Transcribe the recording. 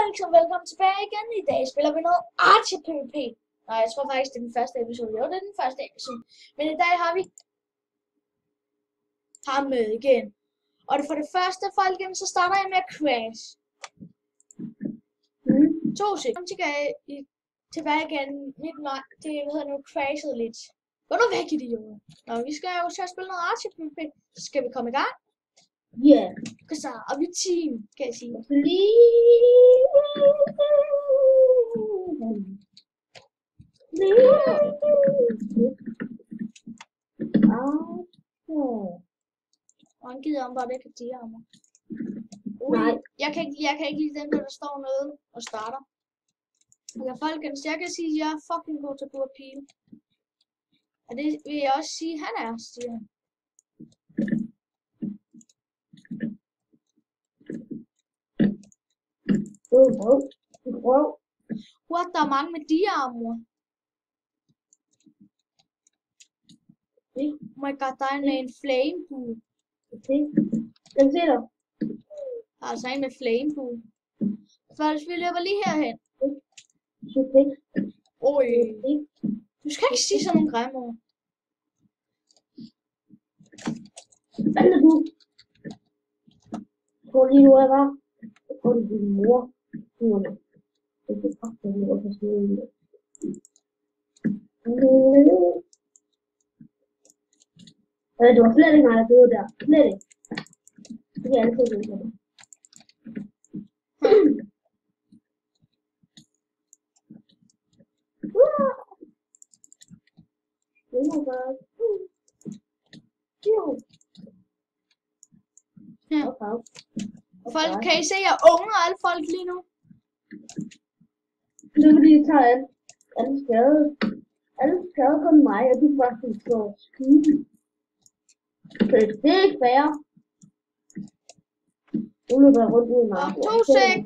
Alex, og velkommen tilbage igen. I dag spiller vi noget Archer PvP. Nej, jeg tror faktisk, det er den første episode. Jo, det er den første episode. Men i dag har vi ham med igen. Og for det første, folkens, så starter jeg med at crash. 2 sekunder. Tilbage igen. Mit nej, det hedder nu crashet lidt. Gå nu væk, idioter. Nå, vi skal jo til at spille noget Archer PvP. Så skal vi komme i gang. Ja. Så er vi team, kan jeg sige. Og han gider om bare det kan tige ham. Nej. Jeg kan ikke lide den der står nede og starter. Okay, folkens, jeg kan sige, at jeg er fucking god til at bruge pile. Og det vil jeg også sige, han er, siger han. What, der er mange med diarmor. Oh my god, der er en flame pool. Okay. Den ser du. Altså en med flame pool. Først vi løber lige herhen. Oj. Du skal ikke sige sådan nogle grimme ord. Hvad er du? Tror lige nu, jeg var. Jeg tror, det er din mor. Det er faktisk noget for sådan noget. Det var slet ikke mig, der døde der. Slet ikke. Det kan jeg altid vide for dig. Det må bare... Ja. Folk, kan I se, jeg unger alle folk lige nu? Det er fordi, de tager alle skade. Alle skade kun mig, og du faktisk står skide. Det er ikke fair. Nu løber jeg rundt ud i marken. 2 sek.